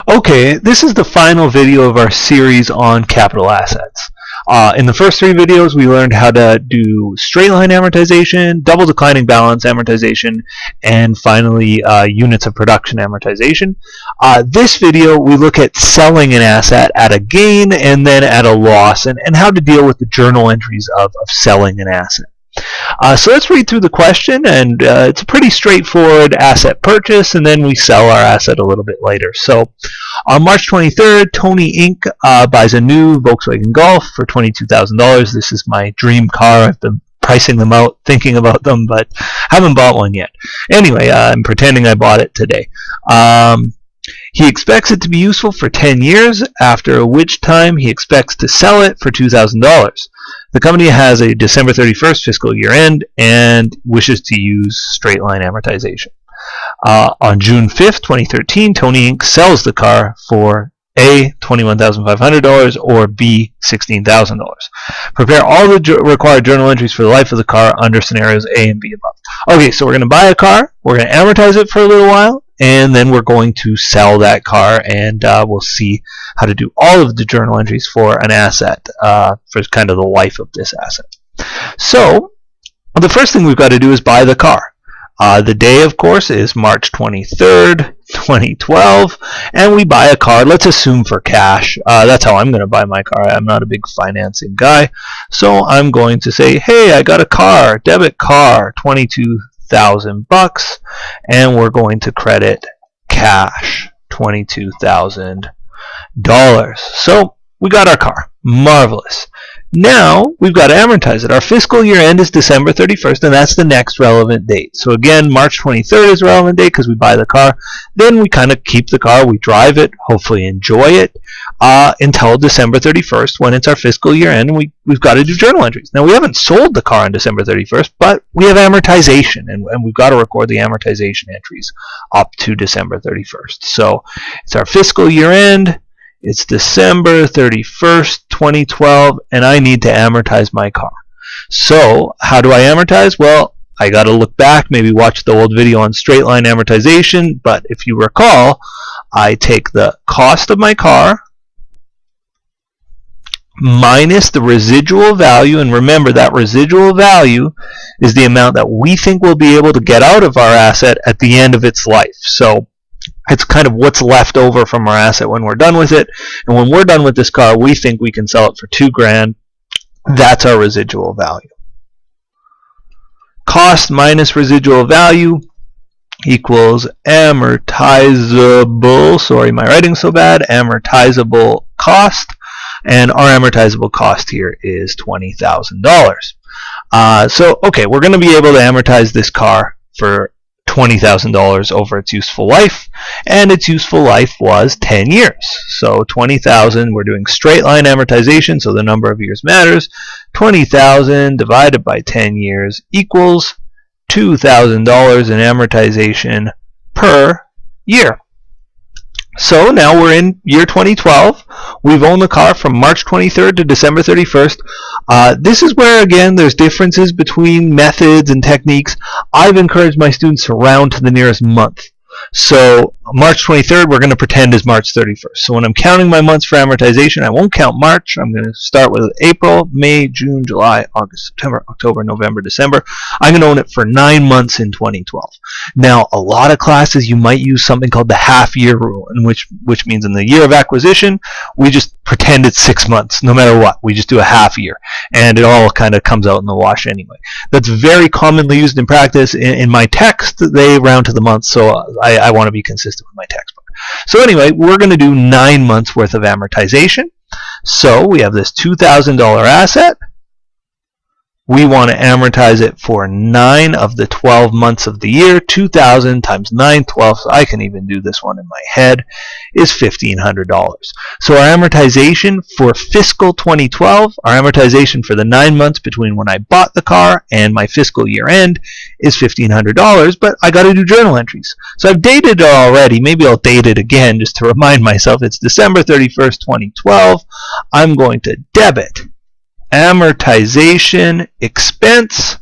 Okay, this is the final video of our series on capital assets. In the first three videos, we learned how to do straight line amortization, double declining balance amortization, and finally units of production amortization. This video, we look at selling an asset at a gain and then at a loss, and how to deal with the journal entries of selling an asset. So let's read through the question, and it's a pretty straightforward asset purchase, and then we sell our asset a little bit later. So on March 23rd, Tony Inc. Buys a new Volkswagen Golf for $22,000. This is my dream car. I've been pricing them out, thinking about them, but haven't bought one yet. Anyway, I'm pretending I bought it today. He expects it to be useful for 10 years, after which time he expects to sell it for $2,000. The company has a December 31st fiscal year end and wishes to use straight line amortization. On June 5th, 2013, Tony Inc. sells the car for A, $21,500 or B, $16,000. Prepare all the required journal entries for the life of the car under scenarios A and B above. Okay, so we're going to buy a car, we're going to amortize it for a little while, and then we're going to sell that car, and we'll see how to do all of the journal entries for an asset, for kind of the life of this asset. So the first thing we've got to do is buy the car. The day, of course, is March 23rd, 2012, and we buy a car, let's assume for cash. That's how I'm going to buy my car. I'm not a big financing guy, so I'm going to say, hey, I got a car, debit car, $22,000, and we're going to credit cash, $22,000. So we got our car. Marvelous. Now we've got to amortize it. Our fiscal year end is December 31st, and that's the next relevant date. So again, March 23rd is a relevant date because we buy the car. Then we kind of keep the car, we drive it, hopefully enjoy it, until December 31st when it's our fiscal year end, and we've got to do journal entries. Now we haven't sold the car on December 31st, but we have amortization, and we've got to record the amortization entries up to December 31st. So it's our fiscal year end. It's December 31st, 2012, and I need to amortize my car. So how do I amortize? Well, I got to look back, maybe watch the old video on straight line amortization, but if you recall, I take the cost of my car minus the residual value, and remember that residual value is the amount that we think we'll be able to get out of our asset at the end of its life. So it's kind of what's left over from our asset when we're done with it. And when we're done with this car, we think we can sell it for $2,000. That's our residual value. Cost minus residual value equals amortizable, sorry, my writing's so bad, amortizable cost. And our amortizable cost here is $20,000. So, okay, we're going to be able to amortize this car for $20,000 over its useful life, and its useful life was 10 years. So 20,000, we're doing straight line amortization, so the number of years matters. 20,000 divided by 10 years equals $2,000 in amortization per year. So now we're in year 2012. We've owned the car from March 23rd to December 31st. This is where, again, there's differences between methods and techniques. I've encouraged my students to round to the nearest month. So March 23rd, we're going to pretend is March 31st. So when I'm counting my months for amortization, I won't count March. I'm going to start with April, May, June, July, August, September, October, November, December. I'm going to own it for 9 months in 2012. Now, a lot of classes, you might use something called the half-year rule, which means in the year of acquisition, we just pretend it's 6 months, no matter what. We just do a half year, and it all kind of comes out in the wash anyway. That's very commonly used in practice. In my text, they round to the months, so I want to be consistent with my textbook. So anyway, we're going to do 9 months worth of amortization. So we have this $2,000 asset. We want to amortize it for 9 of the 12 months of the year. 2,000 times 9/12, I can even do this one in my head, is $1,500. So our amortization for fiscal 2012, our amortization for the 9 months between when I bought the car and my fiscal year end is $1,500, but I got to do journal entries. So I've dated it already. Maybe I'll date it again just to remind myself. It's December 31st, 2012. I'm going to debit amortization expense,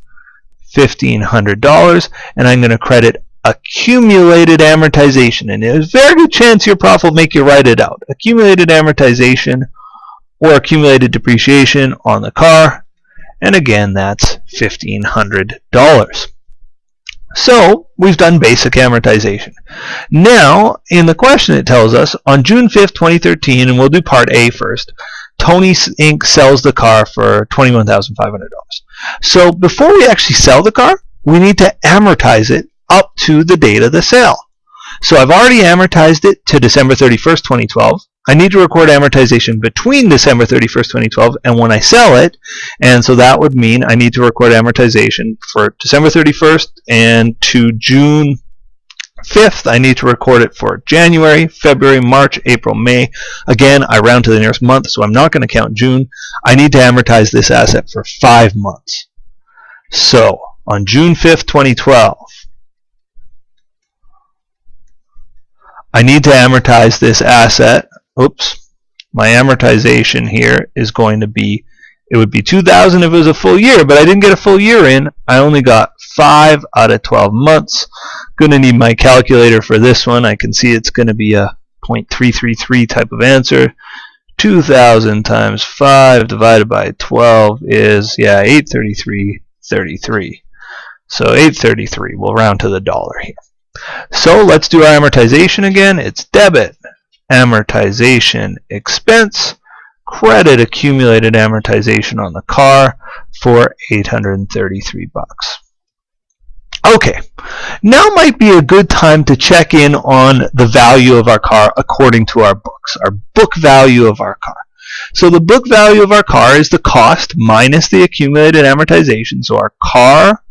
$1,500, and I'm going to credit accumulated amortization, and there's a very good chance your prof will make you write it out. Accumulated amortization or accumulated depreciation on the car, and again that's $1,500. So we've done basic amortization. Now in the question it tells us on June 5th, 2013, and we'll do part A first, Tony Inc. sells the car for $21,500. So before we actually sell the car, we need to amortize it up to the date of the sale. So I've already amortized it to December 31st, 2012. I need to record amortization between December 31st, 2012 and when I sell it, and so that would mean I need to record amortization for December 31st and to June 5th. I need to record it for January, February, March, April, May. Again, I round to the nearest month, so I'm not going to count June. I need to amortize this asset for 5 months. So on June 5th, 2012, I need to amortize this asset. Oops, my amortization here is going to be, it would be $2,000 if it was a full year, but I didn't get a full year in. I only got 5 out of 12 months. Going to need my calculator for this one. I can see it's going to be a 0.333 type of answer. 2,000 times 5 divided by 12 is, 833.33. So 833, we'll round to the dollar here. So let's do our amortization again. It's debit amortization expense, credit accumulated amortization on the car for $833. Okay, now might be a good time to check in on the value of our car according to our books, our book value of our car. So the book value of our car is the cost minus the accumulated amortization. So our car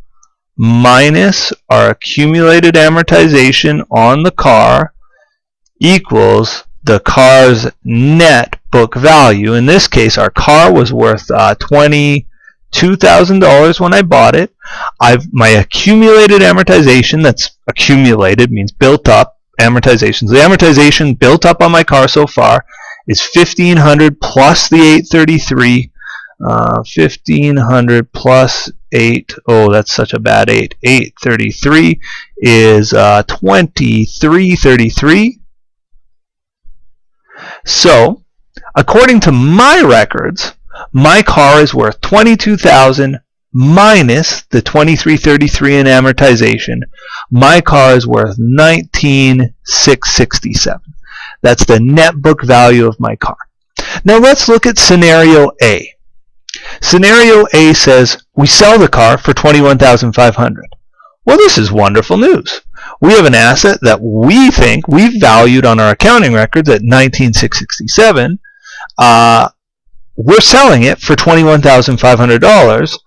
minus our accumulated amortization on the car equals the car's net book value. In this case, our car was worth $22,000 when I bought it. My accumulated amortization, that's accumulated, means built up amortization. So the amortization built up on my car so far is $1,500 plus the $833. 1,500 plus 8, oh that's such a bad 8, 833 is 2333. So according to my records, my car is worth $22,000 minus the $2333 in amortization. My car is worth $19,667. That's the net book value of my car. Now let's look at scenario A. Scenario A says we sell the car for $21,500. Well, this is wonderful news. We have an asset that we think we've valued on our accounting records at $19,667. We're selling it for $21,500.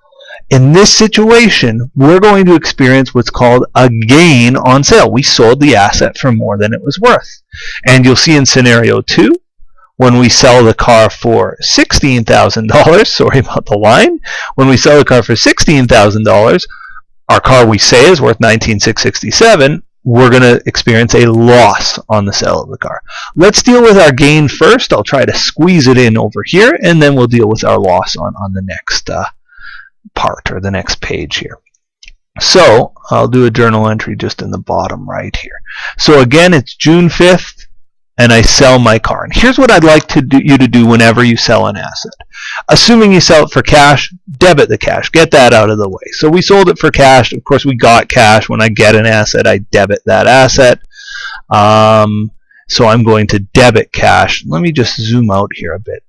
In this situation, we're going to experience what's called a gain on sale. We sold the asset for more than it was worth. And you'll see in scenario 2, when we sell the car for $16,000, sorry about the line, when we sell the car for $16,000, our car we say is worth $19,667, we're going to experience a loss on the sale of the car. Let's deal with our gain first. I'll try to squeeze it in over here, and then we'll deal with our loss on the next part, or the next page here. So I'll do a journal entry just in the bottom right here. So again, it's June 5th, and I sell my car. And here's what I'd like you to do whenever you sell an asset. Assuming you sell it for cash, debit the cash. Get that out of the way. So we sold it for cash. Of course, we got cash. When I get an asset, I debit that asset. So I'm going to debit cash. Let me just zoom out here a bit.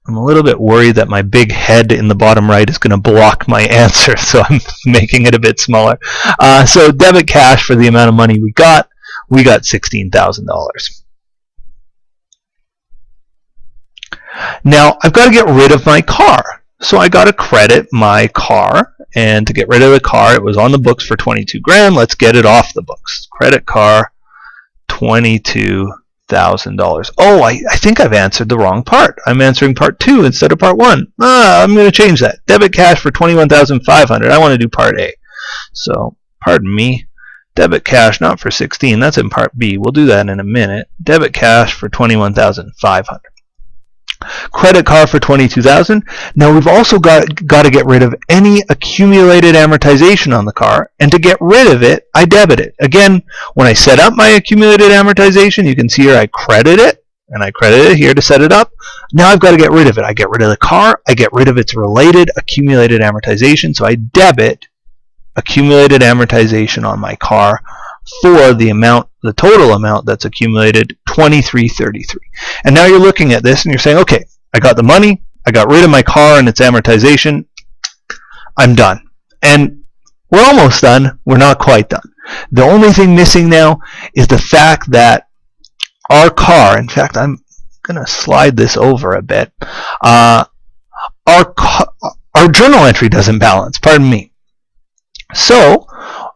I'm a little bit worried that my big head in the bottom right is going to block my answer, so I'm making it a bit smaller. So debit cash for the amount of money we got. We got $16,000. Now I've got to get rid of my car, so I got to credit my car, and to get rid of the car, it was on the books for 22 grand. Let's get it off the books. Credit car, $22,000. Oh, I think I've answered the wrong part. I'm answering part 2 instead of part 1. I'm going to change that. Debit cash for $21,500. I want to do part A. So, pardon me. Debit cash, not for 16. That's in part B. We'll do that in a minute. Debit cash for $21,500. Credit car for $22,000. Now we've also got to get rid of any accumulated amortization on the car, and to get rid of it, I debit it. Again, when I set up my accumulated amortization, you can see here I credit it, and I credit it here to set it up. Now I've got to get rid of it. I get rid of the car, I get rid of its related accumulated amortization, so I debit accumulated amortization on my car for the total amount that's accumulated, $23.33. And now you're looking at this and you're saying, okay, I got the money, I got rid of my car and its amortization, I'm done. And we're almost done, we're not quite done. The only thing missing now is the fact that our car, in fact, I'm going to slide this over a bit, our journal entry doesn't balance, pardon me. So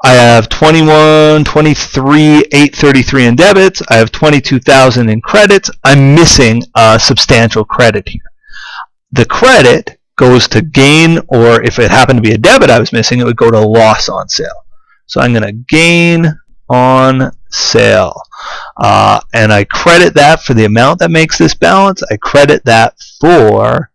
I have 21, 23, 833 in debits. I have 22,000 in credits. I'm missing a substantial credit here. The credit goes to gain, or if it happened to be a debit I was missing, it would go to loss on sale. So I'm going to gain on sale. And I credit that for the amount that makes this balance. I credit that for,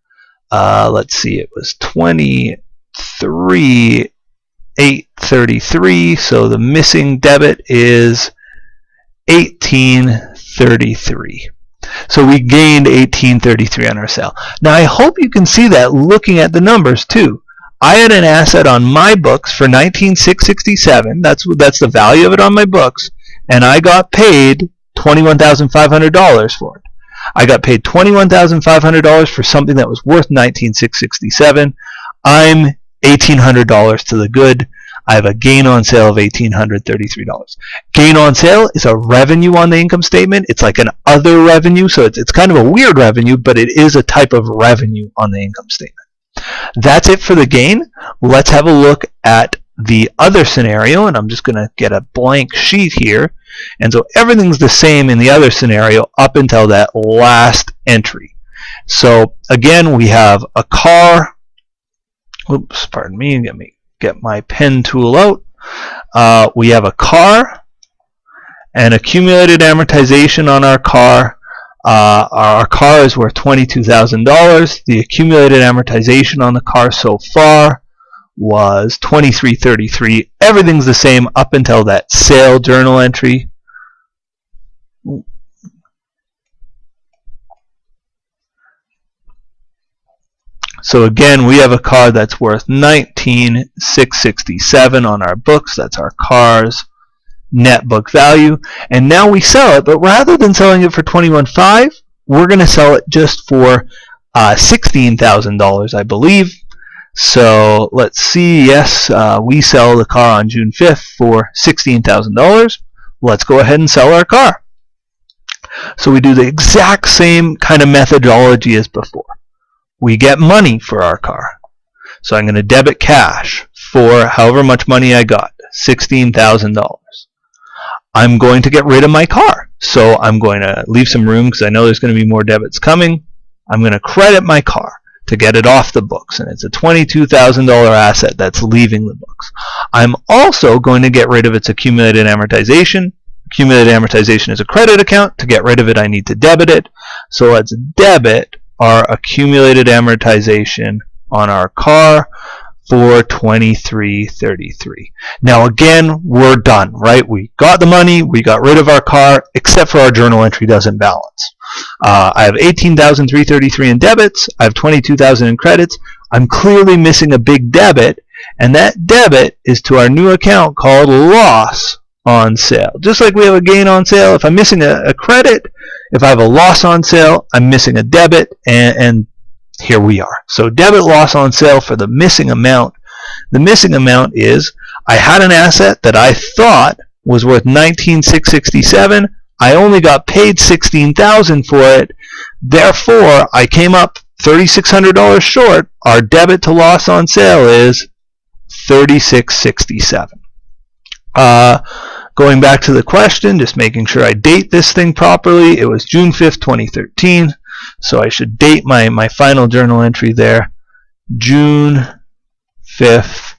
let's see, it was 23,833, so the missing debit is 1833. So we gained 1833 on our sale. Now I hope you can see that looking at the numbers too. I had an asset on my books for $19,667. That's the value of it on my books, and I got paid $21,500 for it. I got paid $21,500 for something that was worth $19,667. I'm $1,800 to the good. I have a gain on sale of $1,833. Gain on sale is a revenue on the income statement. It's like an other revenue, so it's kind of a weird revenue, but it is a type of revenue on the income statement. That's it for the gain. Let's have a look at the other scenario, and I'm just going to get a blank sheet here. And so everything's the same in the other scenario up until that last entry. So again, we have a car. Oops, pardon me. Let me get my pen tool out. We have a car and accumulated amortization on our car. Our car is worth $22,000. The accumulated amortization on the car so far was $23.33. Everything's the same up until that sale journal entry. So again, we have a car that's worth $19,667 on our books. That's our car's net book value. And now we sell it, but rather than selling it for $21,500, we're going to sell it just for $16,000, I believe. So let's see. Yes, we sell the car on June 5th for $16,000. Let's go ahead and sell our car. So we do the exact same kind of methodology as before. We get money for our car. So I'm going to debit cash for however much money I got, $16,000. I'm going to get rid of my car. So I'm going to leave some room because I know there's going to be more debits coming. I'm going to credit my car to get it off the books, and it's a $22,000 asset that's leaving the books. I'm also going to get rid of its accumulated amortization. Accumulated amortization is a credit account. To get rid of it, I need to debit it. So let's debit our accumulated amortization on our car for $23.33. Now again, we're done, right? We got the money, we got rid of our car, except for our journal entry doesn't balance. I have $18,333 in debits, I have $22,000 in credits. I'm clearly missing a big debit, and that debit is to our new account called loss on sale. Just like we have a gain on sale, if I'm missing a credit, if I have a loss on sale, I'm missing a debit, and here we are. So debit loss on sale for the missing amount. The missing amount is I had an asset that I thought was worth $19,667. I only got paid $16,000 for it. Therefore, I came up $3,600 short. Our debit to loss on sale is $36.67. Going back to the question, just making sure I date this thing properly. It was June 5th, 2013. So I should date my final journal entry there, June 5th,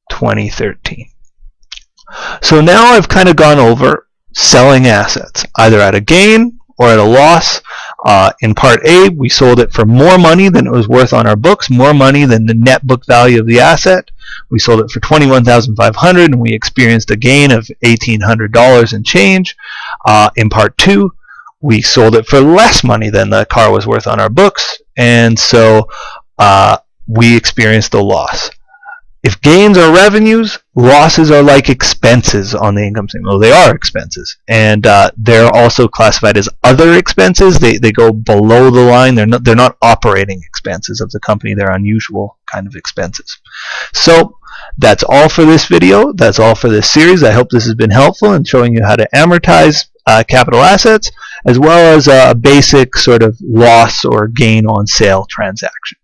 2013. So now I've kind of gone over selling assets, either at a gain or at a loss. In Part A, we sold it for more money than it was worth on our books, more money than the net book value of the asset. We sold it for $21,500 and we experienced a gain of $1,800 and change. In Part 2, we sold it for less money than the car was worth on our books, and so we experienced a loss. If gains are revenues, losses are like expenses on the income statement. Well, they are expenses, and they're also classified as other expenses. They go below the line. They're not operating expenses of the company. They're unusual kind of expenses. So that's all for this video. That's all for this series. I hope this has been helpful in showing you how to amortize capital assets, as well as a basic sort of loss or gain on sale transaction.